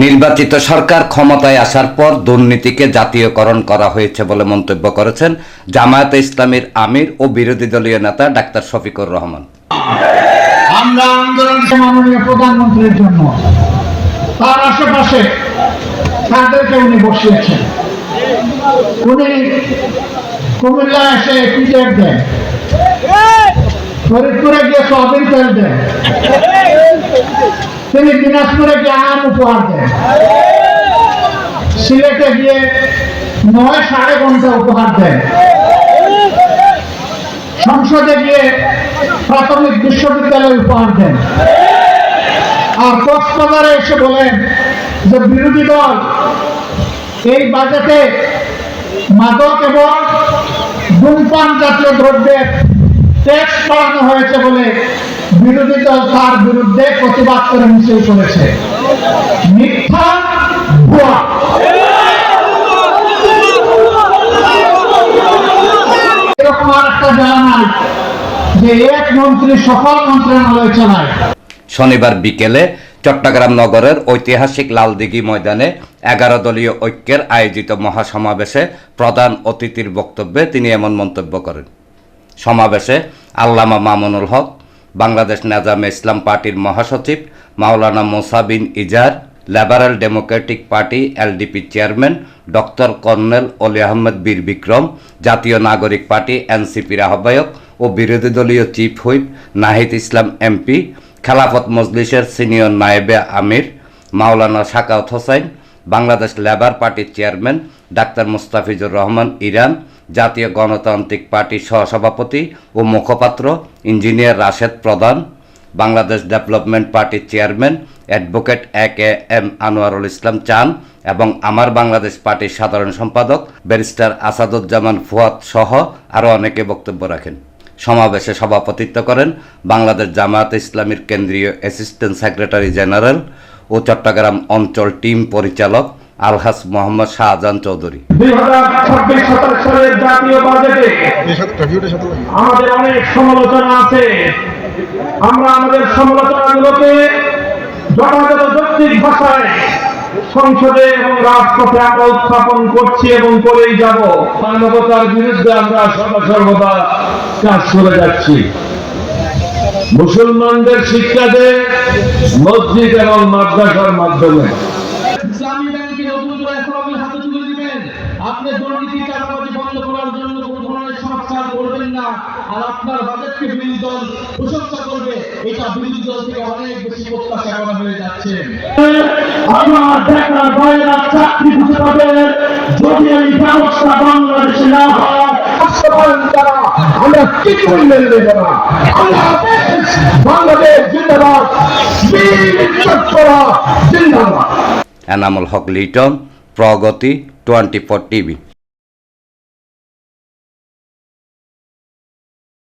নির্বাচিত সরকার ক্ষমতায় আসার পর দুর্নীতিকে জাতীয়করণ করা হয়েছে বলে মন্তব্য করেছেন জামায়াতে ইসলামীর আমির ও বিরোধী দলীয় নেতা ডাক্তার শফিকুর রহমান। আমরা আন্দোলন মাননীয় প্রধানমন্ত্রীর জন্য তার আশেপাশে তাদেরকে উনি বসিয়েছেন। উনি কুমিল্লা এসে টিকিট দেন, ফরিদপুরে গিয়ে সয়াবিন তেল দেন, তিনি দিনাজপুরে গিয়ে আম উপহার দেন, সিলেটে গিয়ে 9.5 ঘন্টা উপহার দেন, সংসদে গিয়ে প্রাথমিক বিশ্ববিদ্যালয় উপহার দেন, আর কক্সবাজারে এসে বলেন যে বিরোধী দল এই বাজেটে মাদক এবং ধূমপান জাতীয় দ্রব্যের ট্যাক্স বাড়ানো হয়েছে বলে বিরোধী দল তার বিরুদ্ধে প্রতিবাদ করে মিছিল করেছে। মিথ্যা, ভুয়া। এরকম আর একটা জানা নাই যে এক মন্ত্রী সকল মন্ত্রণালয় চালায়। শনিবার বিকেলে চট্টগ্রাম নগরের ঐতিহাসিক লালদিঘি ময়দানে 11 দলীয় ঐক্যের আয়োজিত মহাসমাবেশে প্রধান অতিথির বক্তব্যে তিনি এমন মন্তব্য করেন। সমাবেশে আল্লামা মামুনুল হক, বাংলাদেশ নেজামে ইসলাম পার্টির মহাসচিব Maulana Musa Bin Izhar, liberal democratic party LDP chairman doctor colonel Oli Ahmed বীর বিক্রম, জাতীয় নাগরিক পার্টি এনসিপির আহ্বায়ক ও বিরোধী দলীয় chief whip Nahid Islam MP, খেলাফত মজলিসের সিনিয়র নায়েবে আমির মাওলানা সাকাওয়াত হোসেন, বাংলাদেশ লেবার পার্টির chairman doctor Mustafizur Rahman Iran, জাতীয় গণতান্ত্রিক পার্টির সহসভাপতি ও মুখপাত্র ইঞ্জিনিয়ার রাশেদ প্রধান, বাংলাদেশ ডেভেলপমেন্ট পার্টির chairman advocate AKM Anwarul Islam চান এবং আমার বাংলাদেশ পার্টির সাধারণ সম্পাদক ব্যারিস্টার আসাদুজ্জামান ফুয়াদ সহ আরও অনেকে বক্তব্য রাখেন। সমাবেশে সভাপতিত্ব করেন বাংলাদেশ জামায়াতে ইসলামীর কেন্দ্রীয় অ্যাসিস্ট্যান্ট সেক্রেটারি জেনারেল ও চট্টগ্রাম অঞ্চল টিম পরিচালক আলহাজ মোহাম্মদ শাহজাহান চৌধুরী। 2026-27 সালের জাতীয় বাজেটে আমাদের অনেক সমালোচনা আছে। আমরা আমাদের সমালোচনাগুলোকে যথাযথ যৌক্তিক ভাষায় সংসদে এবং রাজপথে আমরা উত্থাপন করছি এবং করেই যাব। মানবতার বিরুদ্ধে আমরা সর্বদা কাজ করে যাচ্ছি। মুসলমানদের শিক্ষা দেয় মসজিদ এবং মাদ্রাসার মাধ্যমে। ইসলামী ব্যাংকে নতুন করে ইসলামের হাতে তুলে দিবেন। আপনি দুর্নীতি চাঁদাবাজি বন্ধ করার জন্য কোনো ধরনের সংস্কার করবেন না, আর আপনার বাজেটকে বিরোধী দল প্রশংসা করবে, এটা বিরোধী দল থেকে অনেক বেশি প্রত্যাশা করা হয়ে যাচ্ছে। আমার বেকার ভাইয়েরা চাকরি খুঁজে পাবে যদি এই ব্যবস্থা বাংলাদেশে না হয়। আমরা কিছু মেনে নেব না। বাংলাদেশ জিন্দাবাদ, জিন্দাবাদ। এনামুল হক লিটন, প্রগতি 24 টিভি।